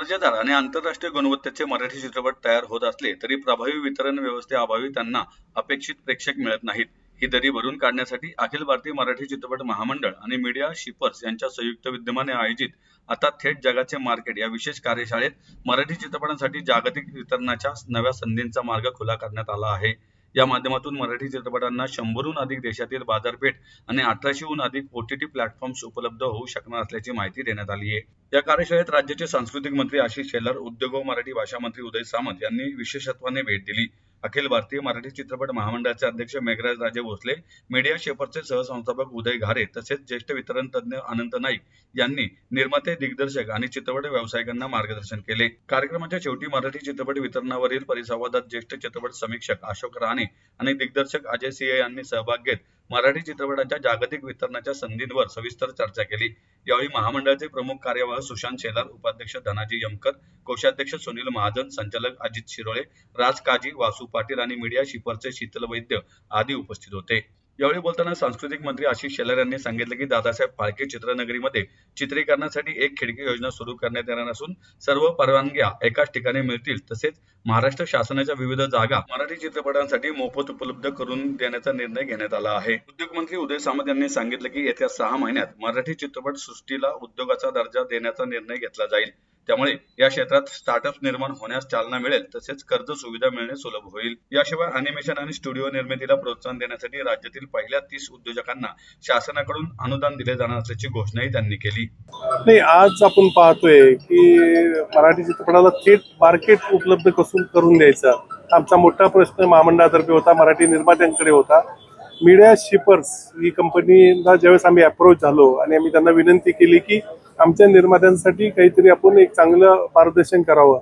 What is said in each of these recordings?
दर्जेदार आणि आंतरराष्ट्रीय गुणवत्तेचे मराठी चित्रपट तयार होत असले तरी प्रभावी वितरण व्यवस्थेअभावी त्यांना अपेक्षित प्रेक्षक मिळत नाहीत. ही दरी भरून काढण्यासाठी अखिल भारतीय मराठी चित्रपट महामंडळ आणि मीडिया शिपर्स यांच्या संयुक्त विद्यमाने आयोजित आता थेट जगाचे मार्केट या विशेष कार्यशाळेत मराठी चित्रपटांसाठी जागतिक वितरणाच्या नव्या संधींचा मार्ग खुला करण्यात आला आहे. या माध्यमातून मराठी चित्रपटांना 100हून अधिक देशातील बाजारपेठ आणि 1800हून अधिक OTT प्लॅटफॉर्म्स उपलब्ध होऊ शकणार असल्याची माहिती देण्यात आली आहे. या कार्यशाळेत राज्याचे सांस्कृतिक मंत्री आशिष शेलार, उद्योग व मराठी भाषा मंत्री उदय सामंत यांनी विशेषत्वाने भेट दिली. अखिल भारतीय मराठी चित्रपट महामंडळाचे अध्यक्ष मेघराज राजे भोसले, मीडिया शेपर्सचे सहसंस्थापक उदय घारे तसेच ज्येष्ठ वितरण तज्ज्ञ अनंत नाईक यांनी निर्माते, दिग्दर्शक आणि चित्रपट व्यावसायिकांना मार्गदर्शन केले. कार्यक्रमाच्या शेवटी मराठी चित्रपट वितरणावरील परिसंवादात ज्येष्ठ चित्रपट समीक्षक अशोक राणे आणि दिग्दर्शक अजय सिंह यांनी सहभाग घेत मराठी चित्रपटांच्या जागतिक वितरणाच्या संधींवर सविस्तर चर्चा केली. यावेळी महामंडळाचे प्रमुख कार्यवाह सुशांत शेलार, उपाध्यक्ष धनाजी यमकर, कोषाध्यक्ष सुनील महाजन, संचालक अजित शिरोळे, राज काजी, वासू पाटील आणि मीडिया शिपर्सचे शीतल वैद्य आदी उपस्थित होते. यावेळी बोलताना सांस्कृतिक मंत्री आशिष शेलार यांनी सांगितले की दादासाहेब फाळके चित्रनगरीमध्ये चित्रीकरणासाठी एक खिडकी योजना सुरू करण्यात येणार असून सर्व परवानग्या एकाच ठिकाणी मिळतील. तसेच महाराष्ट्र शासनाच्या विविध जागा मराठी चित्रपटांसाठी मोफत उपलब्ध करून देण्याचा निर्णय घेण्यात आला आहे. उद्योग मंत्री उदय सामंत यांनी सांगितले की येत्या 6 महिन्यात मराठी चित्रपट सृष्टीला उद्योगाचा दर्जा देण्याचा निर्णय घेतला जाईल. त्यामुळे या क्षेत्रात स्टार्टअप निर्माण होण्यास चालना मिळेल तसेच कर्ज सुविधा मिळणे सुलभ होईल. याशिवाय अॅनिमेशन आणि स्टुडिओ निर्मितीला प्रोत्साहन देण्यासाठी राज्यातील पहिल्या 30 उद्योजकांना शासनाकडून अनुदान दिले जाणार असल्याची घोषणाही त्यांनी केली. नाही, आज आपण पाहतोय की मराठी चित्रपटाला थेट मार्केट उपलब्ध करून द्यायचा आमचा मोठा प्रश्न महामंडळातर्फे होता, मराठी निर्मात्यांकडे होता. मीडिया शिपर्स ही कंपनीला ज्यावेळेस आम्ही अप्रोच झालो आणि आम्ही त्यांना विनंती केली की आमच्या निर्मात्यांसाठी काहीतरी आपण एक चांगलं मार्गदर्शन करावं.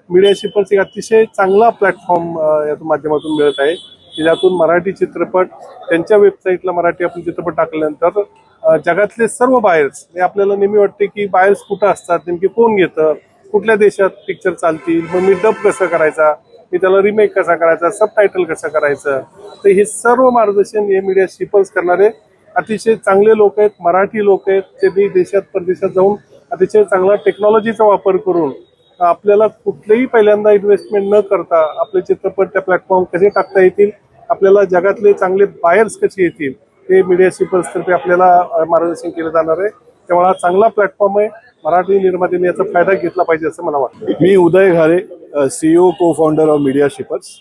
मीडिया शिपर्स एक अतिशय चांगला प्लॅटफॉर्म या माध्यमातून मिळत आहे की ज्यातून मराठी चित्रपट त्यांच्या वेबसाईटला मराठी आपण चित्रपट टाकल्यानंतर जगातले सर्व बायर्स, आपल्याला नेहमी वाटते की बायर्स कुठं असतात, नेमके कोण घेतं, कुठल्या देशात पिक्चर चालतील, मग मी डब कसं करायचा, मी त्याला रिमेक कसा करायचा, सबटायटल कसं करायचं, तर हे सर्व मार्गदर्शन हे मीडिया शिपर्स करणारे अतिशय चांगले लोक आहेत, मराठी लोक आहेत. त्यांनी देशात परदेशात जाऊन अतिशय चांगला टेक्नॉलॉजीचा वापर करून आपल्याला कुठलेही पहिल्यांदा इन्व्हेस्टमेंट न करता आपले चित्रपट त्या प्लॅटफॉर्म कसे टाकता येतील, आपल्याला जगातले चांगले बायर्स कसे येतील, हे मीडिया शिपर्सतर्फे आपल्याला मार्गदर्शन केलं जाणार आहे. त्यामुळे हा चांगला प्लॅटफॉर्म आहे. मराठी निर्मात्यांनी याचा फायदा घेतला पाहिजे असं मला वाटतं. मी उदय घारे, CEO को फाउंडर ऑफ मीडिया शिपर्स.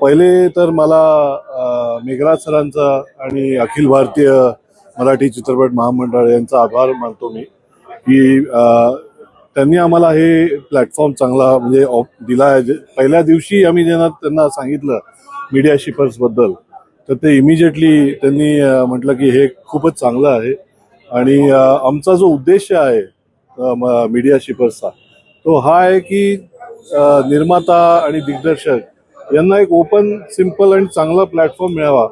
पहिले तर मला मेघराज सरांचा आणि अखिल भारतीय मराठी चित्रपट महामंडळ यांचा आभार मानतो मी की त्यांनी आम्हाला हे प्लॅटफॉर्म चांगला म्हणजे दिला आहे. पहिल्या दिवशी आम्ही त्यांना सांगितलं मीडिया शिपर्सबद्दल तर ते इमिजिएटली त्यांनी म्हटलं की हे खूपच चांगलं आहे आणि आमचा जो उद्देश आहे मीडिया शिपर्सचा तो हा आहे की निर्माता आणि दिग्दर्शक यांना एक ओपन, सिम्पल आणि चांगला प्लॅटफॉर्म मिळावा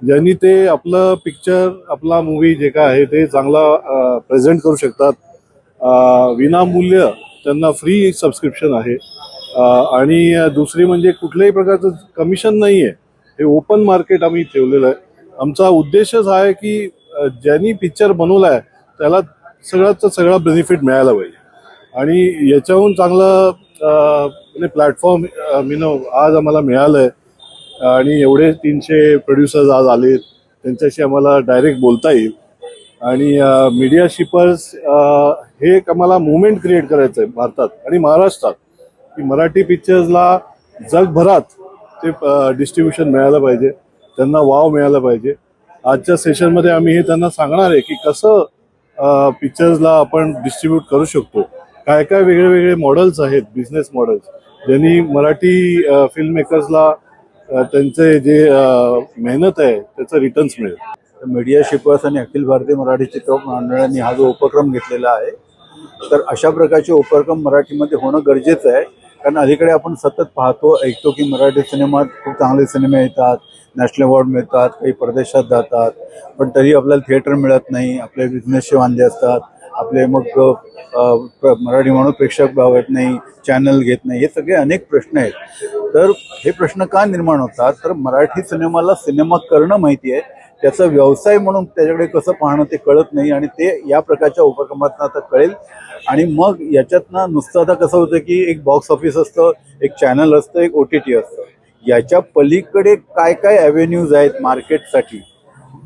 ज्यांनी ते आपलं पिक्चर, आपला मूवी जे काय आहे ते चांगला प्रेझेंट करू शकतात. विनामूल्य त्यांना फ्री सबस्क्रिप्शन आहे आणि दुसरी म्हणजे कुठल्याही प्रकारचं कमिशन नाही आहे. हे ओपन मार्केट आम्ही ठेवलेलं आहे. आमचा उद्देशच हा आहे की ज्यांनी पिक्चर बनवला आहे त्याला सगळा बेनिफिट मिळायला पाहिजे आणि याच्याहून चांगलं प्लॅटफॉर्म आज आम्हाला मिळालं आहे आणि एवढे 300 प्रोड्युसर्स आज आले, त्यांच्याशी आम्हाला डायरेक्ट बोलता येईल आणि मीडिया शिपर्स हे एक आम्हाला मुवमेंट क्रिएट करायचं आहे भारतात आणि महाराष्ट्रात की मराठी पिक्चर्सला जगभरात ते डिस्ट्रीब्युशन मिळालं पाहिजे, त्यांना वाव मिळाला पाहिजे. आजच्या सेशनमध्ये आम्ही हे त्यांना सांगणार आहे की कसं पिक्चर्सला आपण डिस्ट्रीब्यूट करू शकतो. काय काय वेगळे मॉडेल्स आहेत, बिझनेस मॉडेल्स, ज्यांनी मराठी फिल्म मेकर्सला त्यांचे जे मेहनत आहे त्याचं रिटर्न्स मिळेल. मीडिया शिपर्स आणि अखिल भारतीय मराठी चित्रपट मंडळाने हा जो उपक्रम घेतलेला आहे तर अशा प्रकारचे उपक्रम मराठीमध्ये होणं गरजेचं आहे. कारण अलीकडे आपण सतत पाहतो, ऐकतो की मराठी सिनेमात खूप चांगले सिनेमे येतात, नॅशनल अवॉर्ड मिळतात, काही परदेशात जातात, पण तरी आपल्याला थिएटर मिळत नाही, आपले बिझनेसचे वांदे असतात, आपले मग मराठी म्हणून प्रेक्षक भावत नाही, चॅनल घेत नाही, हे सगळे अनेक प्रश्न आहेत. तर हे प्रश्न का निर्माण होतात तर मराठी सिनेमाला सिनेमा करणं माहिती आहे त्याचा व्यवसाय म्हणून त्याच्याकडे कसं पाहणं ते कळत नाही, आणि ते या प्रकारच्या उपक्रमातनं आता कळेल. आणि मग याच्यातनं नुसतं आता कसं होतं की एक बॉक्स ऑफिस असतं, एक चॅनल असतं, एक OTT असतं. याच्या पलीकडे काय काय ॲव्हेन्यूज आहेत मार्केटसाठी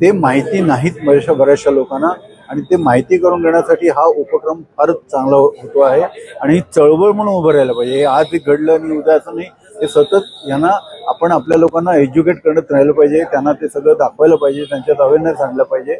ते माहिती नाहीत बऱ्याचशा लोकांना, आणि ते माहिती करून देण्यासाठी हा उपक्रम फारच चांगला होतो आहे. आणि ही चळवळ म्हणून उभं राहायला पाहिजे. हे आज घडलं आणि उद्या असं नाही, हे सतत यांना आपण आपल्या लोकांना एज्युकेट करत राहिलं पाहिजे, त्यांना ते सगळं दाखवायला पाहिजे, त्यांच्यात अवेअरनेस आणलं पाहिजे